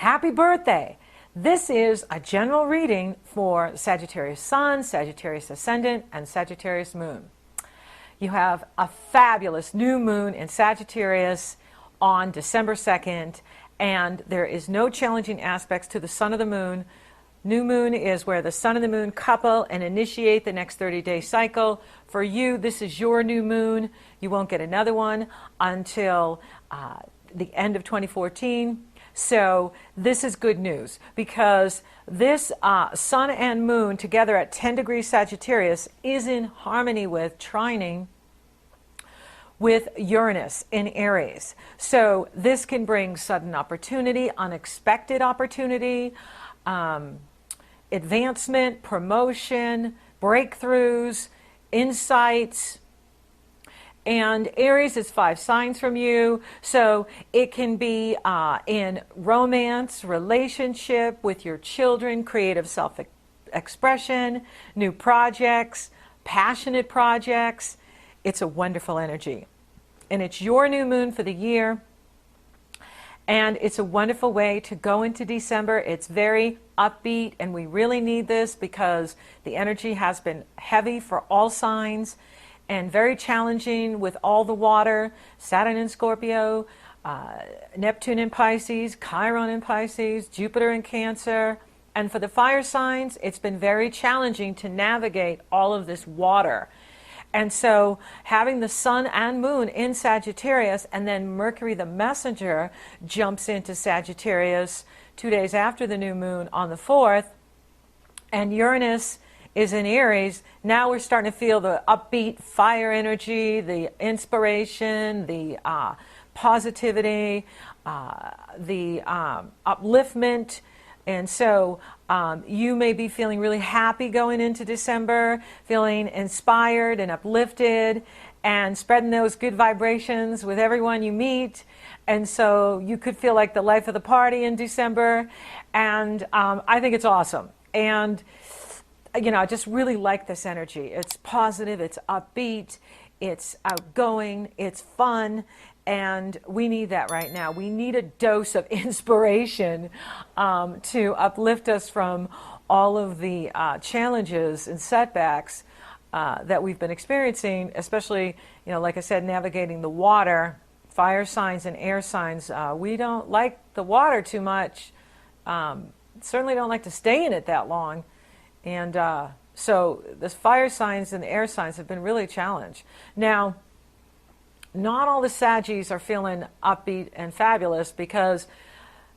Happy birthday! This is a general reading for Sagittarius Sun, Sagittarius Ascendant, and Sagittarius Moon. You have a fabulous new moon in Sagittarius on December 2nd, and there is no challenging aspects to the sun or the moon. New moon is where the sun and the moon couple and initiate the next 30-day cycle. For you, this is your new moon. You won't get another one until the end of 2014. So this is good news because this sun and moon together at 10 degrees Sagittarius is in harmony with trining with Uranus in Aries. So this can bring sudden opportunity, unexpected opportunity, advancement, promotion, breakthroughs, insights. And Aries is 5 signs from you, so it can be in romance, relationship, with your children, creative self-expression, new projects, passionate projects. It's a wonderful energy. And it's your new moon for the year. And it's a wonderful way to go into December. It's very upbeat, and we really need this because the energy has been heavy for all signs and very challenging with all the water. Saturn in Scorpio, Neptune in Pisces, Chiron in Pisces, Jupiter in Cancer. And for the fire signs, it's been very challenging to navigate all of this water. And so having the sun and moon in Sagittarius, and then Mercury the messenger jumps into Sagittarius 2 days after the new moon on the 4th, and Uranus is in Aries. Now we're starting to feel the upbeat fire energy, the inspiration, the positivity, the upliftment. And so you may be feeling really happy going into December, feeling inspired and uplifted and spreading those good vibrations with everyone you meet. And so you could feel like the life of the party in December. And I think it's awesome. And, you know, I just really like this energy. It's positive, it's upbeat, it's outgoing, it's fun. And we need that right now. We need a dose of inspiration to uplift us from all of the challenges and setbacks that we've been experiencing, especially, you know, like I said, navigating the water, fire signs and air signs. We don't like the water too much. Certainly don't like to stay in it that long. And so the fire signs and the air signs have been really challenged. Now, not all the Saggies are feeling upbeat and fabulous because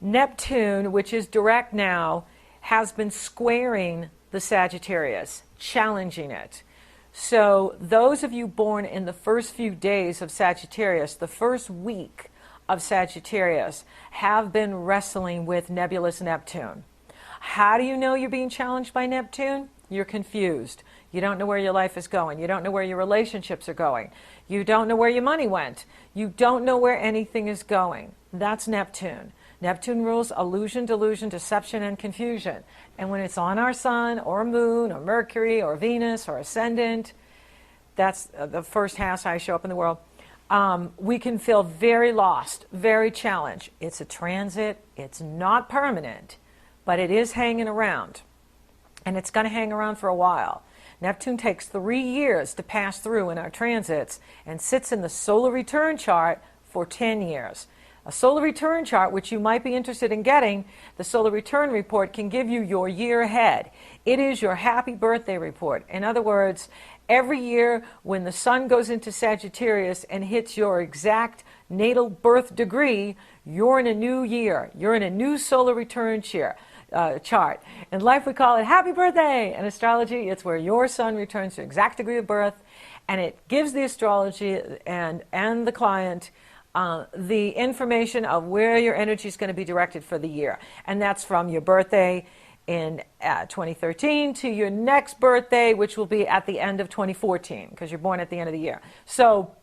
Neptune, which is direct now, has been squaring the Sagittarius, challenging it. So those of you born in the first few days of Sagittarius, the first week of Sagittarius, have been wrestling with nebulous Neptune. How do you know you're being challenged by Neptune? You're confused. You don't know where your life is going. You don't know where your relationships are going. You don't know where your money went. You don't know where anything is going. That's Neptune. Neptune rules illusion, delusion, deception, and confusion. And when it's on our sun or moon or Mercury or Venus or ascendant, that's the first house I show up in the world, we can feel very lost, very challenged. It's a transit. It's not permanent, but it is hanging around. And it's going to hang around for a while. Neptune takes 3 years to pass through in our transits and sits in the solar return chart for 10 years. A solar return chart, which you might be interested in getting, the solar return report can give you your year ahead. It is your happy birthday report. In other words, every year when the sun goes into Sagittarius and hits your exact natal birth degree, you're in a new year. You're in a new solar return chart. In life, we call it happy birthday. In astrology, it's where your sun returns to exact degree of birth, and it gives the astrology and the client the information of where your energy is going to be directed for the year. And that's from your birthday in 2013 to your next birthday, which will be at the end of 2014, because you're born at the end of the year. So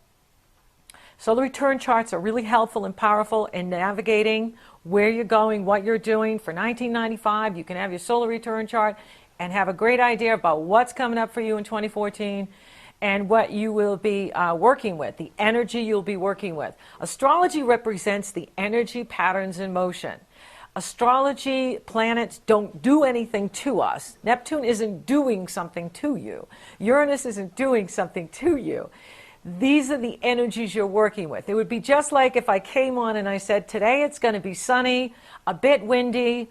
solar return charts are really helpful and powerful in navigating where you're going, what you're doing. For 1995, you can have your solar return chart and have a great idea about what's coming up for you in 2014 and what you will be working with, the energy you'll be working with. Astrology represents the energy patterns in motion. Astrology planets don't do anything to us. Neptune isn't doing something to you. Uranus isn't doing something to you. These are the energies you're working with. It would be just like if I came on and I said, today it's going to be sunny, a bit windy.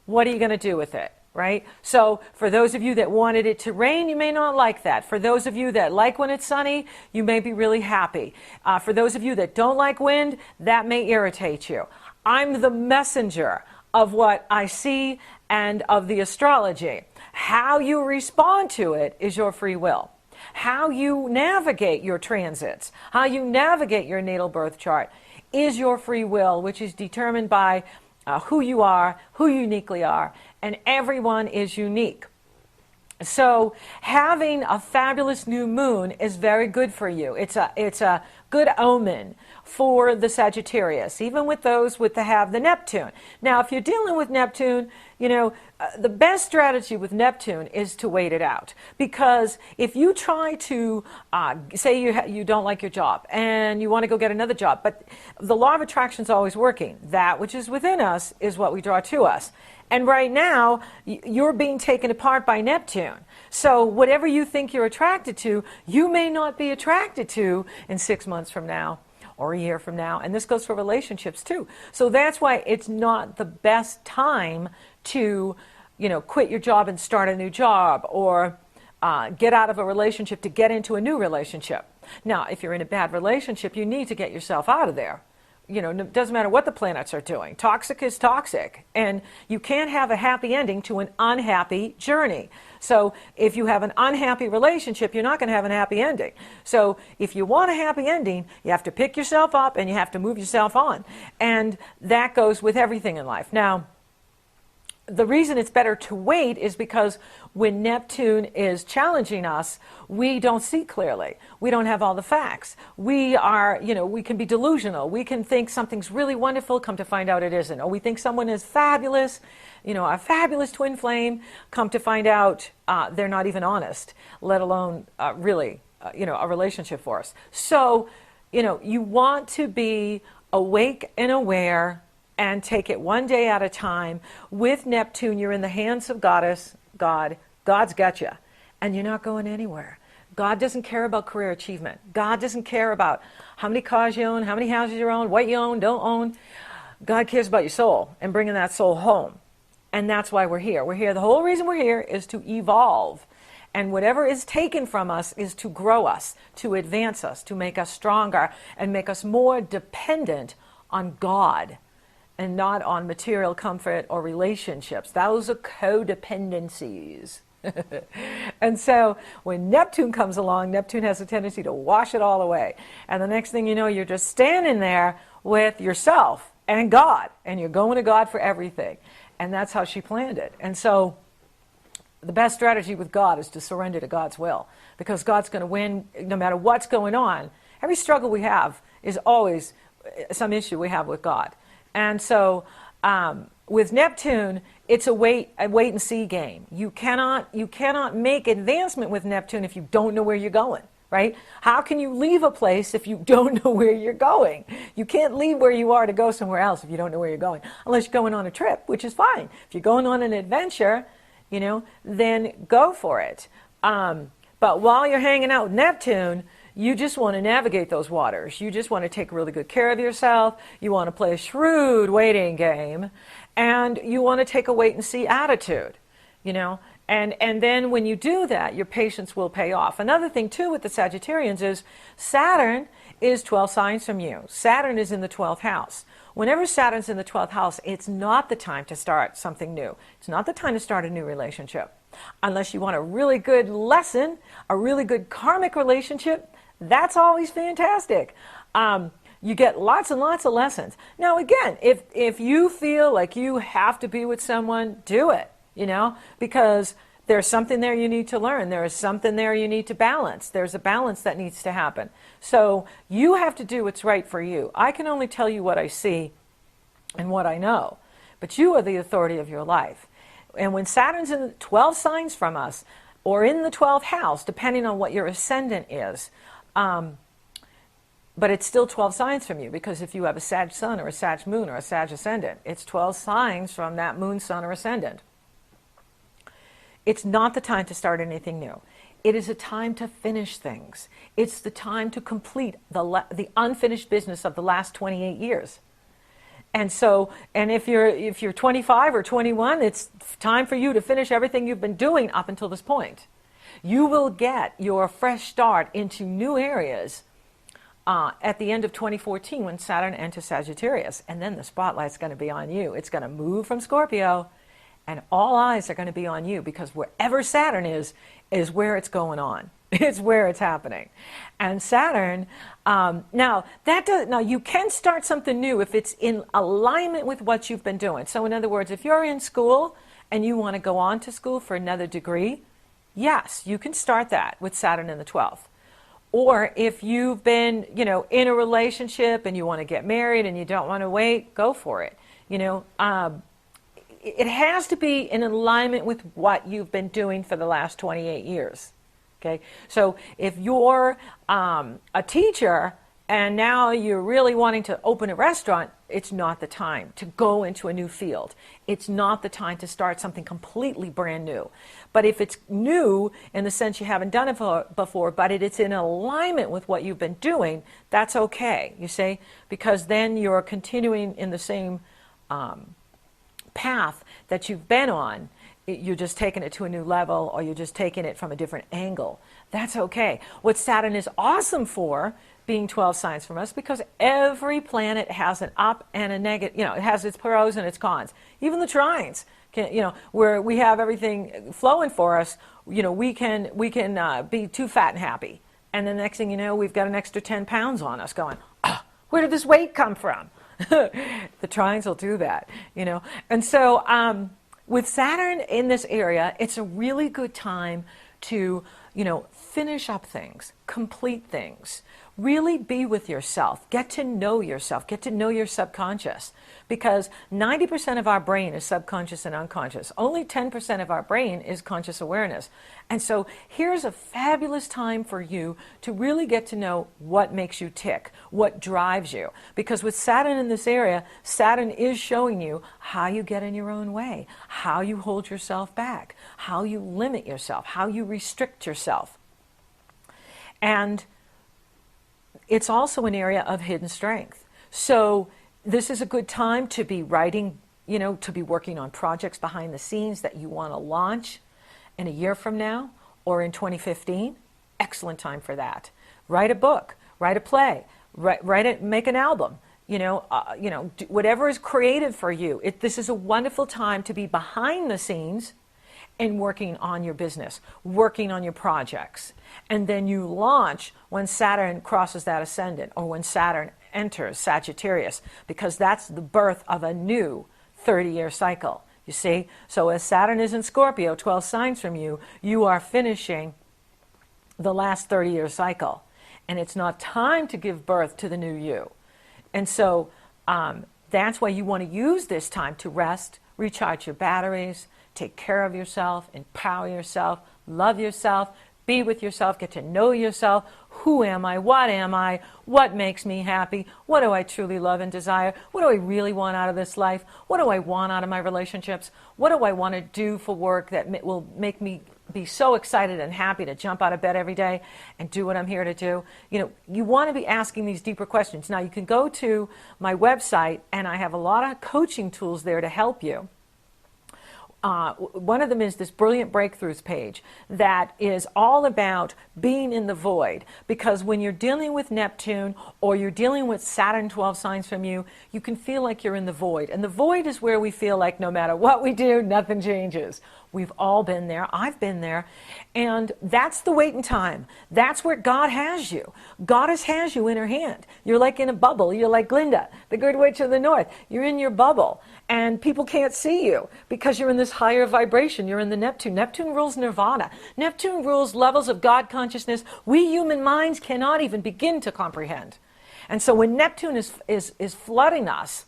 What are you going to do with it? Right? So for those of you that wanted it to rain, you may not like that. For those of you that like when it's sunny, you may be really happy. For those of you that don't like wind, that may irritate you. I'm the messenger of what I see and of the astrology. How you respond to it is your free will. How you navigate your transits, how you navigate your natal birth chart is your free will, which is determined by who you are, who you uniquely are, and everyone is unique. So having a fabulous new moon is very good for you. It's a good omen for the Sagittarius, even with those with have the Neptune. Now, if you're dealing with Neptune, the best strategy with Neptune is to wait it out. Because if you try to, say you don't like your job and you want to go get another job, but the law of attraction is always working. That which is within us is what we draw to us. And right now, you're being taken apart by Neptune. So whatever you think you're attracted to, you may not be attracted to in 6 months from now or a year from now. And this goes for relationships too. So that's why it's not the best time to, quit your job and start a new job, or get out of a relationship to get into a new relationship. Now, if you're in a bad relationship, you need to get yourself out of there. It doesn't matter what the planets are doing. Toxic is toxic. And you can't have a happy ending to an unhappy journey. So if you have an unhappy relationship, you're not going to have a happy ending. So if you want a happy ending, you have to pick yourself up and you have to move yourself on. And that goes with everything in life. Now, the reason it's better to wait is because when Neptune is challenging us, we don't see clearly. We don't have all the facts. We are, we can be delusional. We can think something's really wonderful, come to find out it isn't. Or we think someone is fabulous, a fabulous twin flame, come to find out they're not even honest, let alone really, a relationship for us. So, you want to be awake and aware and take it one day at a time. With Neptune, you're in the hands of God. God's got you, and you're not going anywhere. God doesn't care about career achievement. God doesn't care about how many cars you own, how many houses you own, what you own, don't own. God cares about your soul and bringing that soul home. And that's why we're here. We're here. The whole reason we're here is to evolve. And whatever is taken from us is to grow us, to advance us, to make us stronger, and make us more dependent on God, and not on material comfort or relationships. Those are codependencies. And so when Neptune comes along, Neptune has a tendency to wash it all away. And the next thing you know, you're just standing there with yourself and God, and you're going to God for everything. And that's how she planned it. And so the best strategy with God is to surrender to God's will, because God's going to win no matter what's going on. Every struggle we have is always some issue we have with God. And so with Neptune, it's a wait and see game. You cannot make advancement with Neptune if you don't know where you're going, right? How can you leave a place if you don't know where you're going? You can't leave where you are to go somewhere else if you don't know where you're going, unless you're going on a trip, which is fine. If you're going on an adventure, then go for it. But while you're hanging out with Neptune, you just want to navigate those waters. You just want to take really good care of yourself. You want to play a shrewd waiting game. And you want to take a wait-and-see attitude, And then when you do that, your patience will pay off. Another thing, too, with the Sagittarians is Saturn is 12 signs from you. Saturn is in the 12th house. Whenever Saturn's in the 12th house, it's not the time to start something new. It's not the time to start a new relationship. Unless you want a really good lesson, a really good karmic relationship, that's always fantastic. You get lots and lots of lessons. Now, again, if you feel like you have to be with someone, do it, because there's something there you need to learn. There is something there you need to balance. There's a balance that needs to happen. So you have to do what's right for you. I can only tell you what I see and what I know, but you are the authority of your life. And when Saturn's in 12 signs from us, or in the 12th house, depending on what your ascendant is, But it's still 12 signs from you, because if you have a Sag sun or a Sag moon or a Sag ascendant, it's 12 signs from that moon, sun, or ascendant. It's not the time to start anything new. It is a time to finish things. It's the time to complete the unfinished business of the last 28 years. And so, and if you're 25 or 21, it's time for you to finish everything you've been doing up until this point. You will get your fresh start into new areas at the end of 2014 when Saturn enters Sagittarius. And then the spotlight's going to be on you. It's going to move from Scorpio, and all eyes are going to be on you, because wherever Saturn is where it's going on. It's where it's happening. And Saturn, now you can start something new if it's in alignment with what you've been doing. So in other words, if you're in school and you want to go on to school for another degree, yes, you can start that with Saturn in the 12th. Or if you've been, in a relationship and you want to get married and you don't want to wait, go for it. It has to be in alignment with what you've been doing for the last 28 years. Okay, so if you're a teacher and now you're really wanting to open a restaurant, it's not the time to go into a new field. It's not the time to start something completely brand new. But if it's new in the sense you haven't done it before, but it's in alignment with what you've been doing, that's okay, you see, because then you're continuing in the same path that you've been on. You're just taking it to a new level, or you're just taking it from a different angle. That's okay. What Saturn is awesome for, being 12 signs from us, because every planet has an up and a negative, it has its pros and its cons. Even the trines, where we have everything flowing for us, we can be too fat and happy. And the next thing you know, we've got an extra 10 pounds on us going, where did this weight come from? The trines will do that, And so, with Saturn in this area, it's a really good time to, finish up things, complete things, really be with yourself, get to know yourself, get to know your subconscious, because 90% of our brain is subconscious and unconscious. Only 10% of our brain is conscious awareness. And so here's a fabulous time for you to really get to know what makes you tick, what drives you. Because with Saturn in this area, Saturn is showing you how you get in your own way, how you hold yourself back, how you limit yourself, how you restrict yourself. And it's also an area of hidden strength. So this is a good time to be writing, to be working on projects behind the scenes that you want to launch in a year from now or in 2015. Excellent time for that. Write a book, write a play, write it, make an album. Whatever is creative for you. This is a wonderful time to be behind the scenes and working on your business, working on your projects. And then you launch when Saturn crosses that ascendant, or when Saturn enters Sagittarius, because that's the birth of a new 30-year cycle. You see? So as Saturn is in Scorpio, 12 signs from you, you are finishing the last 30-year cycle. And it's not time to give birth to the new you. And so that's why you want to use this time to rest, recharge your batteries, take care of yourself, empower yourself, love yourself, be with yourself, get to know yourself. Who am I? What makes me happy? What do I truly love and desire? What do I really want out of this life? What do I want out of my relationships? What do I want to do for work that will make me be so excited and happy to jump out of bed every day and do what I'm here to do? You want to be asking these deeper questions. Now, you can go to my website, and I have a lot of coaching tools there to help you. One of them is this Brilliant Breakthroughs page that is all about being in the void. Because when you're dealing with Neptune, or you're dealing with Saturn 12 signs from you, you can feel like you're in the void. And the void is where we feel like no matter what we do, nothing changes. We've all been there. I've been there. And that's the waiting time. That's where God has you. Goddess has you in her hand. You're like in a bubble. You're like Glinda, the Good Witch of the North. You're in your bubble. And people can't see you because you're in this higher vibration. You're in the Neptune. Neptune rules nirvana. Neptune rules levels of God consciousness we human minds cannot even begin to comprehend. And so when Neptune is flooding us,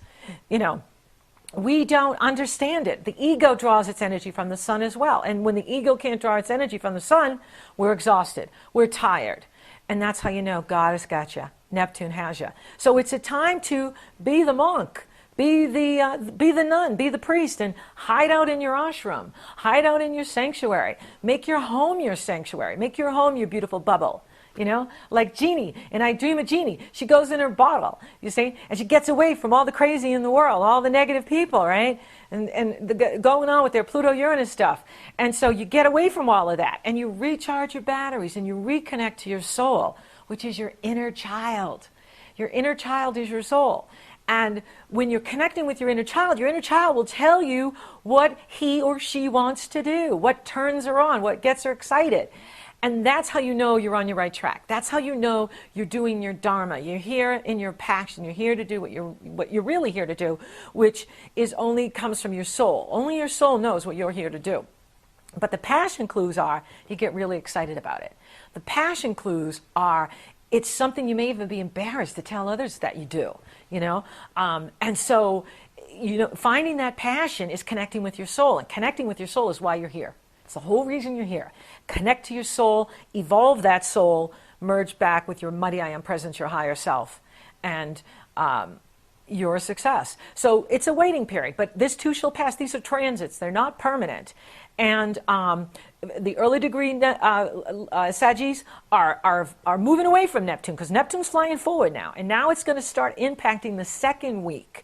we don't understand it. The ego draws its energy from the sun as well. And when the ego can't draw its energy from the sun, we're exhausted. We're tired. And that's how you know God has got you. Neptune has you. So it's a time to be the monk, be the nun, be the priest, and hide out in your ashram, hide out in your sanctuary. Make your home your sanctuary. Make your home your beautiful bubble. You know, like Jeannie, and I Dream of Jeannie. She goes in her bottle, you see, and she gets away from all the crazy in the world, all the negative people, right? And going on with their Pluto-Uranus stuff. And so you get away from all of that, and you recharge your batteries, and you reconnect to your soul, which is your inner child. Your inner child is your soul. And when you're connecting with your inner child will tell you what he or she wants to do, what turns her on, what gets her excited. And that's how you know you're on your right track. That's how you know you're doing your dharma. You're here in your passion. You're here to do what you're really here to do, which is only comes from your soul. Only your soul knows what you're here to do. But the passion clues are you get really excited about it. The passion clues are it's something you may even be embarrassed to tell others that you do, you know. And so, you know, finding that passion is connecting with your soul, and connecting with your soul is why you're here. It's the whole reason you're here. Connect to your soul, evolve that soul, merge back with your mighty I am presence, your higher self, and you're a success. So it's a waiting period, but this too shall pass. These are transits. They're not permanent. And the early degree Saggies are moving away from Neptune because Neptune's flying forward now. And now it's going to start impacting the second week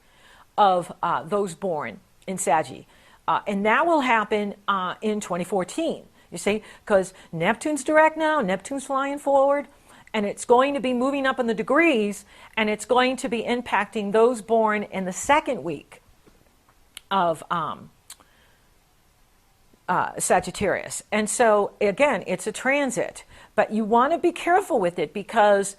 of those born in Saggy. And that will happen in 2014, you see, because Neptune's direct now, Neptune's flying forward, and it's going to be moving up in the degrees, and it's going to be impacting those born in the second week of Sagittarius. And so, again, it's a transit, but you want to be careful with it because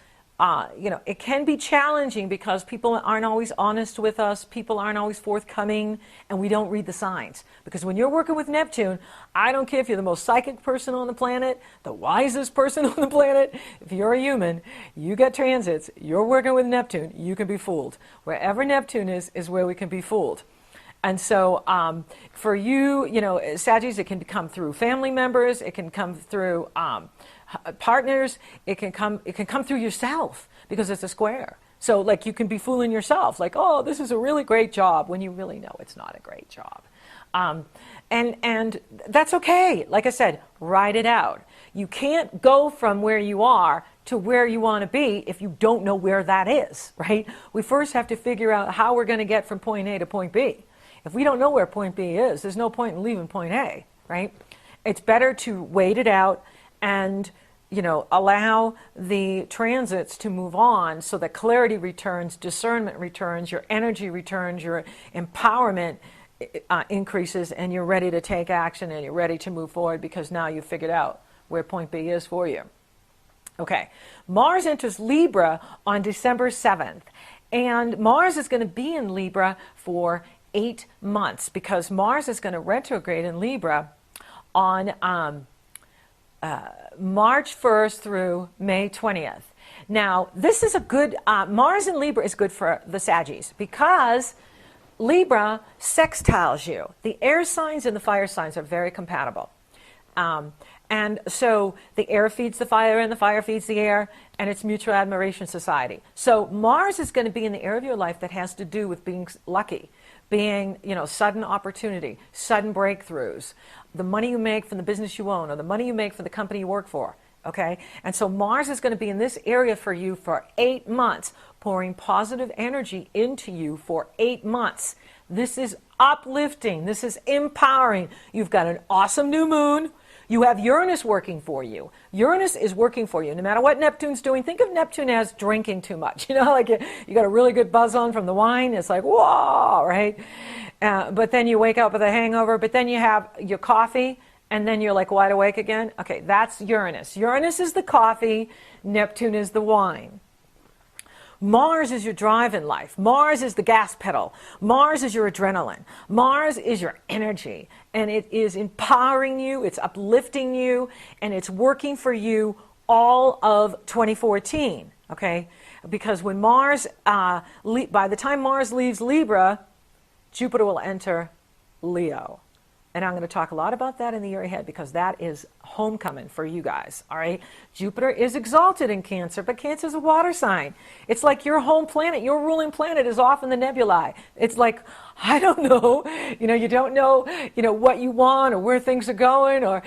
you know, it can be challenging because people aren't always honest with us, people aren't always forthcoming, and we don't read the signs. Because when you're working with Neptune, I don't care if you're the most psychic person on the planet, the wisest person on the planet, if you're a human, you get transits, you're working with Neptune, you can be fooled. Wherever Neptune is where we can be fooled. And so for you, you know, Saggies, it can come through family members, it can come through partners, it can come through yourself because it's a square. So like you can be fooling yourself, like, oh, this is a really great job, when you really know it's not a great job. And that's okay. Like I said, ride it out. You can't go from where you are to where you want to be if you don't know where that is, right? We first have to figure out how we're going to get from point A to point B. If we don't know where point B is, there's no point in leaving point A, right? It's better to wait it out and, you know, allow the transits to move on so that clarity returns, discernment returns, your energy returns, your empowerment increases, and you're ready to take action and you're ready to move forward because now you've figured out where point B is for you. Okay, Mars enters Libra on December 7th, and Mars is going to be in Libra for 8 months because Mars is going to retrograde in Libra on March 1st through May 20th. Now, this is a good, Mars in Libra is good for the Saggies because Libra sextiles you. The air signs and the fire signs are very compatible. And so the air feeds the fire and the fire feeds the air, and it's mutual admiration society. So Mars is going to be in the area of your life that has to do with being lucky, being, you know, sudden opportunity, sudden breakthroughs, the money you make from the business you own or the money you make from the company you work for, okay? And so Mars is going to be in this area for you for 8 months, pouring positive energy into you for 8 months. This is uplifting. This is empowering. You've got an awesome new moon. You have Uranus working for you. Uranus is working for you. No matter what Neptune's doing, think of Neptune as drinking too much. You know, like you got a really good buzz on from the wine. It's like, whoa, right? But then you wake up with a hangover, but then you have your coffee, and then you're like wide awake again. Okay, that's Uranus. Uranus is the coffee. Neptune is the wine. Mars is your drive in life. Mars is the gas pedal. Mars is your adrenaline. Mars is your energy. And it is empowering you, it's uplifting you, and it's working for you all of 2014, okay? Because when Mars, by the time Mars leaves Libra, Jupiter will enter Leo. And I'm going to talk a lot about that in the year ahead because that is homecoming for you guys, all right? Jupiter is exalted in Cancer, but Cancer is a water sign. It's like your home planet, your ruling planet is off in the nebulae. It's like, I don't know, you don't know, what you want or where things are going or,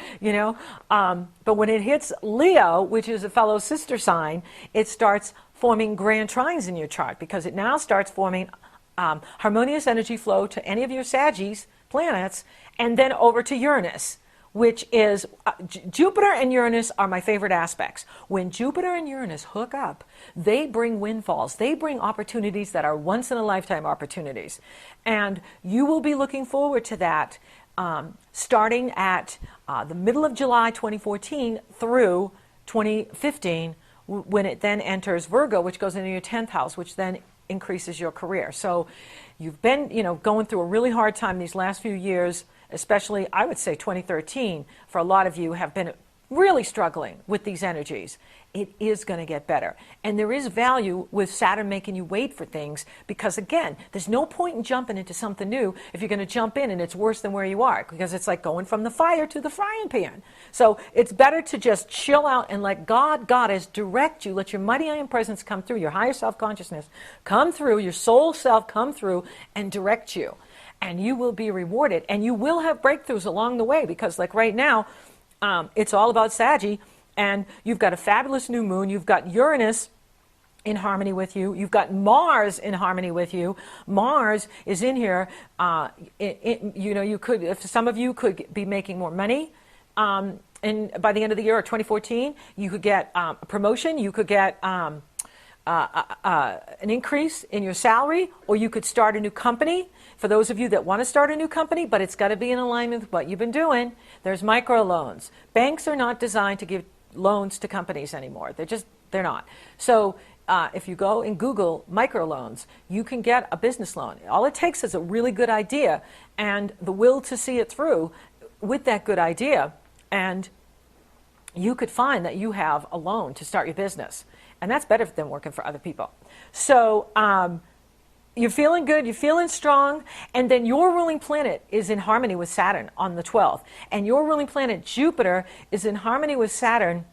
but when it hits Leo, which is a fellow sister sign, it starts forming grand trines in your chart because it now starts forming harmonious energy flow to any of your Saggies planets and then over to Uranus, which is Jupiter and Uranus are my favorite aspects. When Jupiter and Uranus hook up, they bring windfalls. They bring opportunities that are once in a lifetime opportunities. And you will be looking forward to that starting at the middle of July 2014 through 2015 when it then enters Virgo, which goes into your 10th house, which then increases your career. So you've been, going through a really hard time these last few years, especially, I would say 2013, for a lot of you have been really struggling with these energies. It is going to get better. And there is value with Saturn making you wait for things because, again, there's no point in jumping into something new if you're going to jump in and it's worse than where you are because it's like going from the fire to the frying pan. So it's better to just chill out and let Goddess direct you. Let your mighty iron presence come through, your higher self-consciousness come through, your soul self come through and direct you. And you will be rewarded. And you will have breakthroughs along the way because, like right now, it's all about Saggy. And you've got a fabulous new moon. You've got Uranus in harmony with you. You've got Mars in harmony with you. Mars is in here. You could, if some of you could be making more money. And by the end of the year, or 2014, you could get a promotion. You could get an increase in your salary, or you could start a new company. For those of you that want to start a new company, but it's got to be in alignment with what you've been doing. There's microloans. Banks are not designed to give loans to companies anymore. They're not. So if you go and Google microloans, you can get a business loan. All it takes is a really good idea and the will to see it through with that good idea. And you could find that you have a loan to start your business. And that's better than working for other people. So you're feeling good, you're feeling strong, and then your ruling planet is in harmony with Saturn on the 12th. And your ruling planet, Jupiter, is in harmony with Saturn,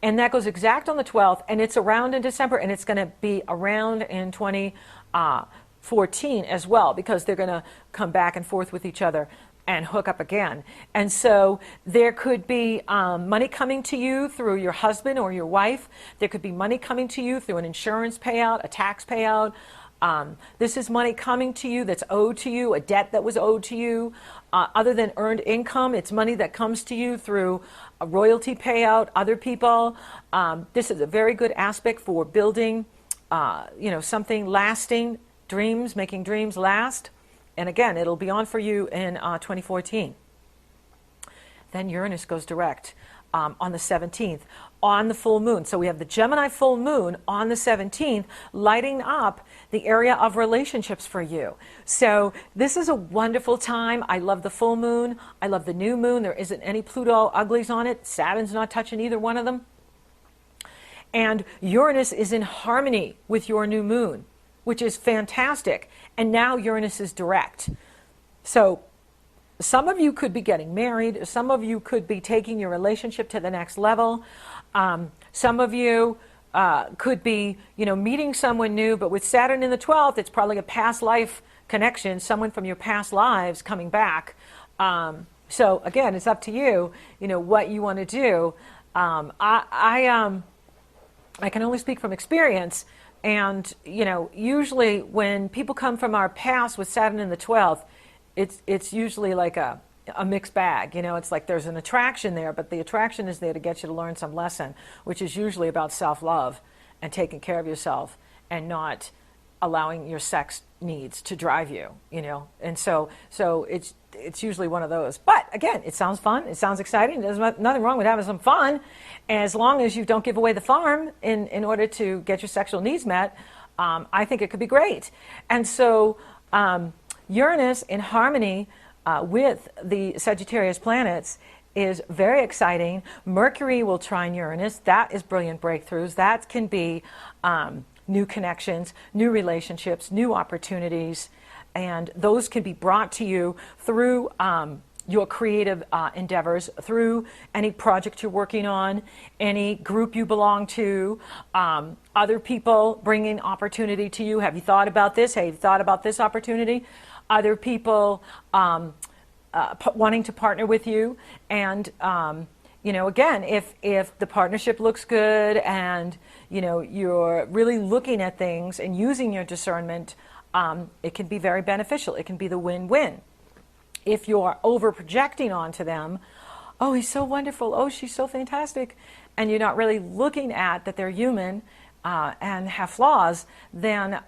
and that goes exact on the 12th, and it's around in December, and it's going to be around in 2014 as well, because they're going to come back and forth with each other and hook up again. And so there could be money coming to you through your husband or your wife. There could be money coming to you through an insurance payout, a tax payout. This is money coming to you that's owed to you, a debt that was owed to you. Other than earned income, it's money that comes to you through a royalty payout, other people. This is a very good aspect for building, something lasting, dreams, making dreams last. And again, it'll be on for you in 2014. Then Uranus goes direct on the 17th, on the full moon. So we have the Gemini full moon on the 17th, lighting up the area of relationships for you. So this is a wonderful time. I love the full moon. I love the new moon. There isn't any Pluto uglies on it. Saturn's not touching either one of them. And Uranus is in harmony with your new moon, which is fantastic. And now Uranus is direct. So some of you could be getting married. Some of you could be taking your relationship to the next level. Some of you could be, meeting someone new. But with Saturn in the 12th, it's probably a past life connection, someone from your past lives coming back. So again, it's up to you, what you want to do. I can only speak from experience. And, usually when people come from our past with Saturn in the 12th, it's usually like a mixed bag. It's like there's an attraction there, but the attraction is there to get you to learn some lesson, which is usually about self-love and taking care of yourself and not allowing your sex needs to drive you, And so it's usually one of those. But again, it sounds fun. It sounds exciting. There's nothing wrong with having some fun, as long as you don't give away the farm in order to get your sexual needs met. I think it could be great. And so Uranus in harmony with the Sagittarius planets is very exciting. Mercury will trine Uranus. That is brilliant breakthroughs. That can be new connections, new relationships, new opportunities. and those can be brought to you through your creative endeavors, through any project you're working on, any group you belong to, other people bringing opportunity to you. Have you thought about this? Have you thought about this opportunity? Other people wanting to partner with you. And, again, if the partnership looks good and, you're really looking at things and using your discernment, it can be very beneficial. It can be the win-win. If you're over projecting onto them, oh, he's so wonderful, oh, she's so fantastic, and you're not really looking at that they're human and have flaws, then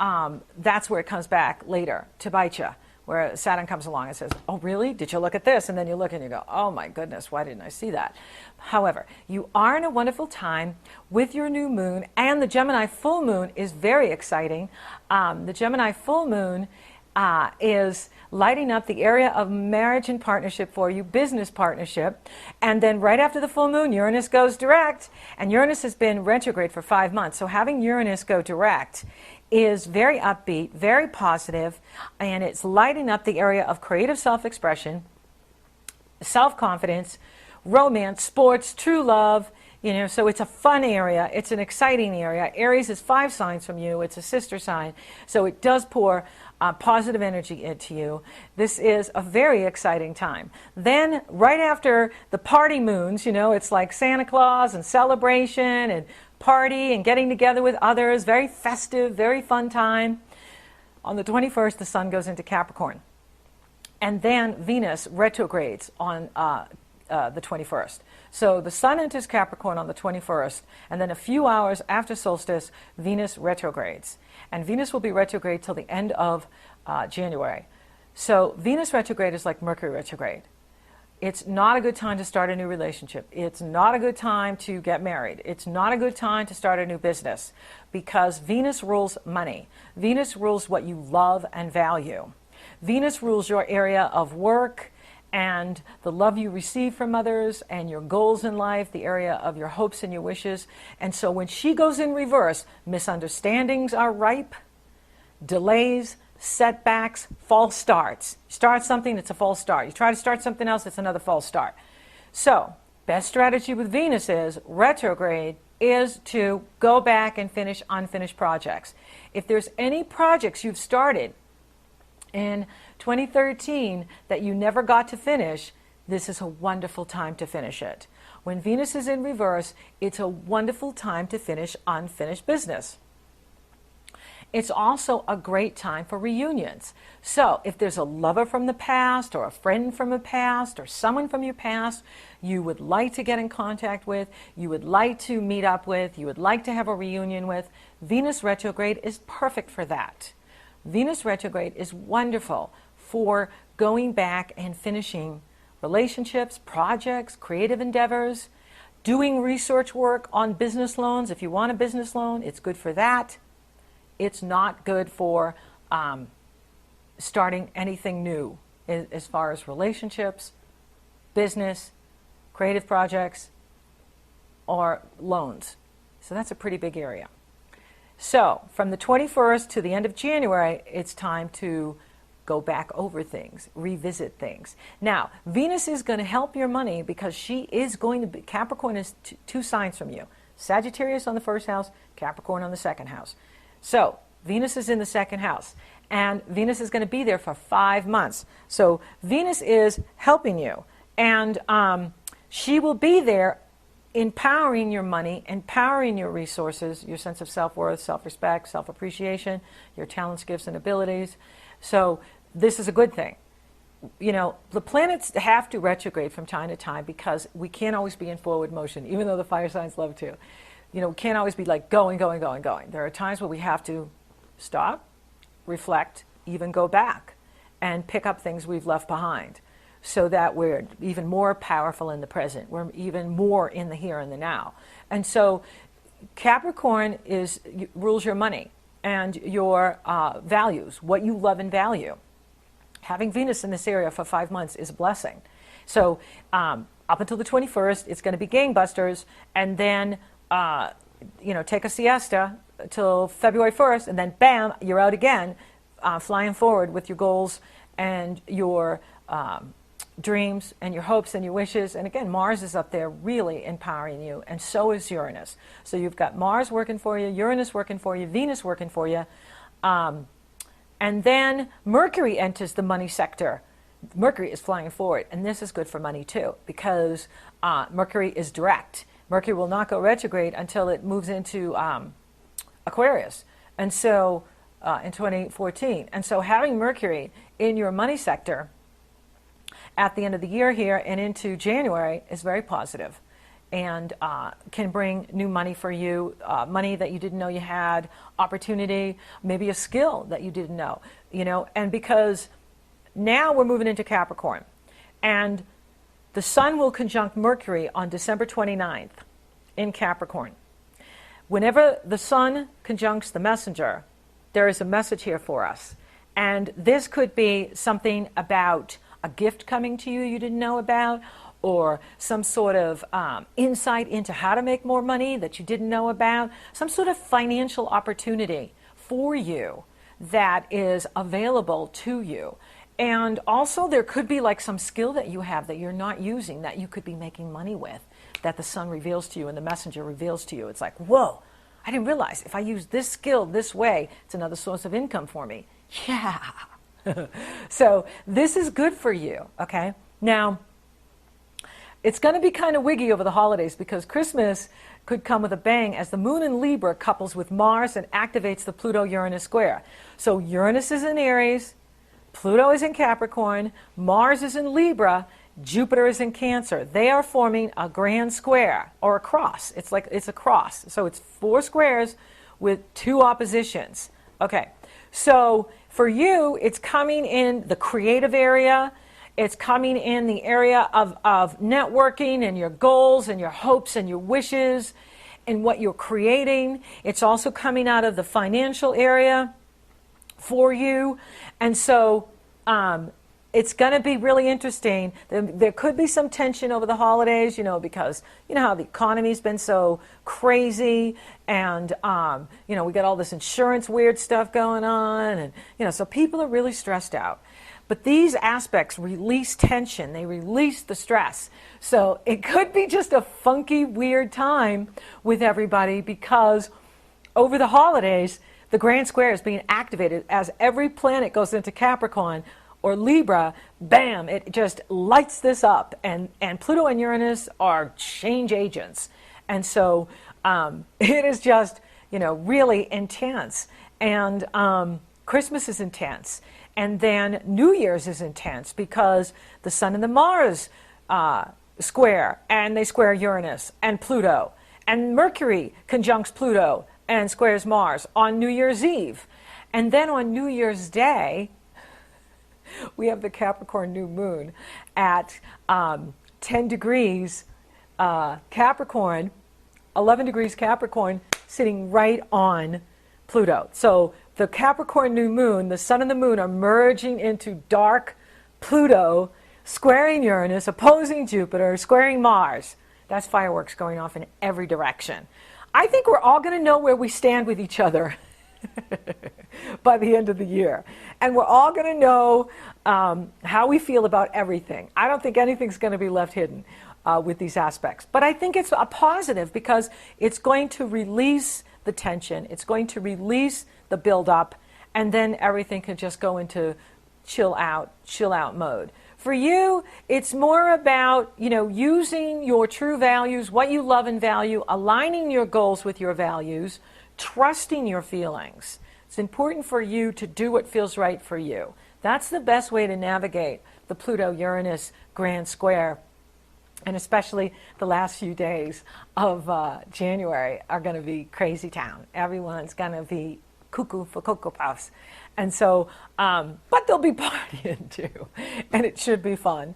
that's where it comes back later to bite you, where Saturn comes along and says, oh, really? Did you look at this? And then you look and you go, oh, my goodness, why didn't I see that? However, you are in a wonderful time with your new moon, and the Gemini full moon is very exciting. The Gemini full moon is lighting up the area of marriage and partnership for you, business partnership. And then right after the full moon, Uranus goes direct. And Uranus has been retrograde for 5 months. So having Uranus go direct is very upbeat, very positive, and it's lighting up the area of creative self-expression, self-confidence, romance, sports, true love. So it's a fun area. It's an exciting area. Aries is 5 signs from you. It's a sister sign. So it does pour positive energy into you. This is a very exciting time. Then right after the party moons, it's like Santa Claus and celebration and party and getting together with others. Very festive, very fun time. On the 21st, the sun goes into Capricorn. And then Venus retrogrades on the 21st. So the sun enters Capricorn on the 21st, and then a few hours after solstice, Venus retrogrades. And Venus will be retrograde till the end of January. So Venus retrograde is like Mercury retrograde. It's not a good time to start a new relationship. It's not a good time to get married. It's not a good time to start a new business, because Venus rules money. Venus rules what you love and value. Venus rules your area of work and the love you receive from others and your goals in life, the area of your hopes and your wishes. And so when she goes in reverse, misunderstandings are ripe, delays, setbacks, false starts. You start something, it's a false start. You try to start something else, it's another false start. So, best strategy with Venus is retrograde is to go back and finish unfinished projects. If there's any projects you've started in 2013 that you never got to finish, this is a wonderful time to finish it. When Venus is in reverse, it's a wonderful time to finish unfinished business. It's also a great time for reunions. So if there's a lover from the past or a friend from the past or someone from your past you would like to get in contact with, you would like to meet up with, you would like to have a reunion with, Venus retrograde is perfect for that. Venus retrograde is wonderful for going back and finishing relationships, projects, creative endeavors, doing research work on business loans. If you want a business loan, it's good for that. It's not good for starting anything new as far as relationships, business, creative projects, or loans. So that's a pretty big area. So from the 21st to the end of January, it's time to go back over things, revisit things. Now, Venus is going to help your money because she is going to be, Capricorn is 2 signs from you. Sagittarius on the first house, Capricorn on the second house. So Venus is in the second house, and Venus is going to be there for 5 months. So Venus is helping you, and she will be there empowering your money, empowering your resources, your sense of self-worth, self-respect, self-appreciation, your talents, gifts, and abilities. So this is a good thing. The planets have to retrograde from time to time because we can't always be in forward motion, even though the fire signs love to. We can't always be like going. There are times where we have to stop, reflect, even go back and pick up things we've left behind, so that we're even more powerful in the present. We're even more in the here and the now. And so Capricorn rules your money and your values, what you love and value. Having Venus in this area for 5 months is a blessing. So up until the 21st, it's going to be gangbusters, and then take a siesta till February 1st, and then bam, you're out again flying forward with your goals and your dreams and your hopes and your wishes. And again, Mars is up there really empowering you, and so is Uranus. So you've got Mars working for you, Uranus working for you, Venus working for you. And then Mercury enters the money sector. Mercury is flying forward, and this is good for money too, because Mercury is direct. Mercury will not go retrograde until it moves into Aquarius, and so in 2014. And so having Mercury in your money sector at the end of the year here and into January is very positive, and can bring new money for you, money that you didn't know you had, opportunity, maybe a skill that you didn't know, and because now we're moving into Capricorn, and the Sun will conjunct Mercury on December 29th in Capricorn. Whenever the Sun conjuncts the messenger, there is a message here for us. And this could be something about a gift coming to you didn't know about, or some sort of insight into how to make more money that you didn't know about, some sort of financial opportunity for you that is available to you. And also there could be like some skill that you have that you're not using that you could be making money with, that the Sun reveals to you and the messenger reveals to you. It's like, whoa, I didn't realize if I use this skill this way, it's another source of income for me. Yeah. So this is good for you, okay? Now, it's going to be kind of wiggy over the holidays because Christmas could come with a bang as the moon in Libra couples with Mars and activates the Pluto-Uranus square. So Uranus is in Aries, Pluto is in Capricorn, Mars is in Libra, Jupiter is in Cancer. They are forming a grand square, or a cross. It's a cross. So it's 4 squares with 2 oppositions. Okay, so for you, it's coming in the creative area. It's coming in the area of networking and your goals and your hopes and your wishes and what you're creating. It's also coming out of the financial area for you. And so it's going to be really interesting. There could be some tension over the holidays, because you know how the economy's been so crazy, and we got all this insurance weird stuff going on, and so people are really stressed out. But these aspects release tension, they release the stress. So it could be just a funky, weird time with everybody, because over the holidays, the grand square is being activated as every planet goes into Capricorn or Libra. Bam, it just lights this up, and Pluto and Uranus are change agents. And so it is just, really intense. And Christmas is intense. And then New Year's is intense because the Sun and the Mars square, and they square Uranus and Pluto. And Mercury conjuncts Pluto and squares Mars on New Year's Eve. And then on New Year's Day, we have the Capricorn new moon at 10 degrees Capricorn, 11 degrees Capricorn, sitting right on Pluto. So the Capricorn new moon, the Sun and the moon are merging into dark Pluto, squaring Uranus, opposing Jupiter, squaring Mars. That's fireworks going off in every direction. I think we're all going to know where we stand with each other by the end of the year. And we're all going to know how we feel about everything. I don't think anything's going to be left hidden with these aspects. But I think it's a positive because it's going to release the tension. It's going to release the buildup. And then everything can just go into chill out mode. For you, it's more about, using your true values, what you love and value, aligning your goals with your values, trusting your feelings. It's important for you to do what feels right for you. That's the best way to navigate the Pluto-Uranus grand square. And especially the last few days of January are going to be crazy town. Everyone's going to be cuckoo for Cocoa Puffs. And so, but they'll be partying too, and it should be fun.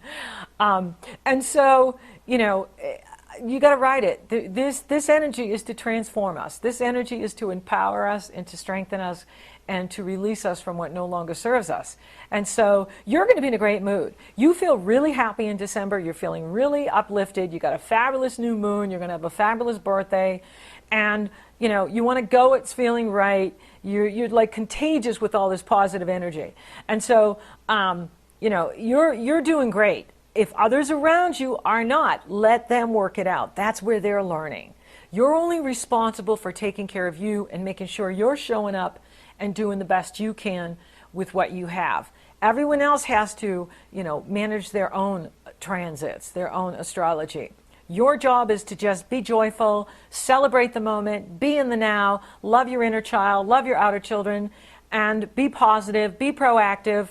And so, you got to ride it. This energy is to transform us. This energy is to empower us and to strengthen us and to release us from what no longer serves us. And so you're going to be in a great mood. You feel really happy in December. You're feeling really uplifted. You got a fabulous new moon. You're going to have a fabulous birthday. and you want to go, it's feeling right. You're like contagious with all this positive energy. And so, you're doing great. If others around you are not, let them work it out. That's where they're learning. You're only responsible for taking care of you and making sure you're showing up and doing the best you can with what you have. Everyone else has to, manage their own transits, their own astrology. Your job is to just be joyful, celebrate the moment, be in the now, love your inner child, love your outer children, and be positive, be proactive.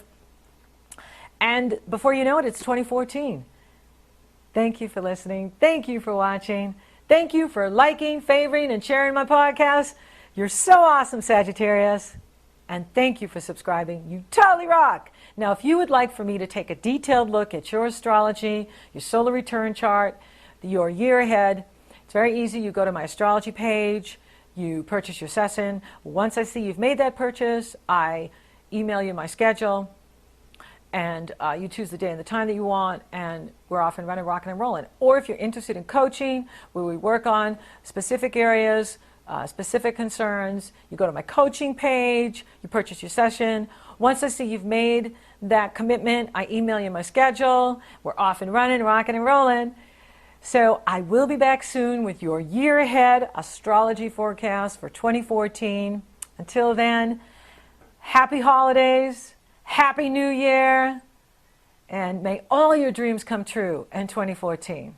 And before you know it, it's 2014. Thank you for listening. Thank you for watching. Thank you for liking, favoring, and sharing my podcast. You're so awesome, Sagittarius. And thank you for subscribing. You totally rock. Now, if you would like for me to take a detailed look at your astrology, your solar return chart, your year ahead, it's very easy. You go to my astrology page, you purchase your session. Once I see you've made that purchase, I email you my schedule, and you choose the day and the time that you want, and we're off and running, rocking and rolling. Or if you're interested in coaching, where we work on specific areas, specific concerns, you go to my coaching page, you purchase your session. Once I see you've made that commitment, I email you my schedule. We're off and running, rocking and rolling. So I will be back soon with your year ahead astrology forecast for 2014. Until then, happy holidays, happy new year, and may all your dreams come true in 2014.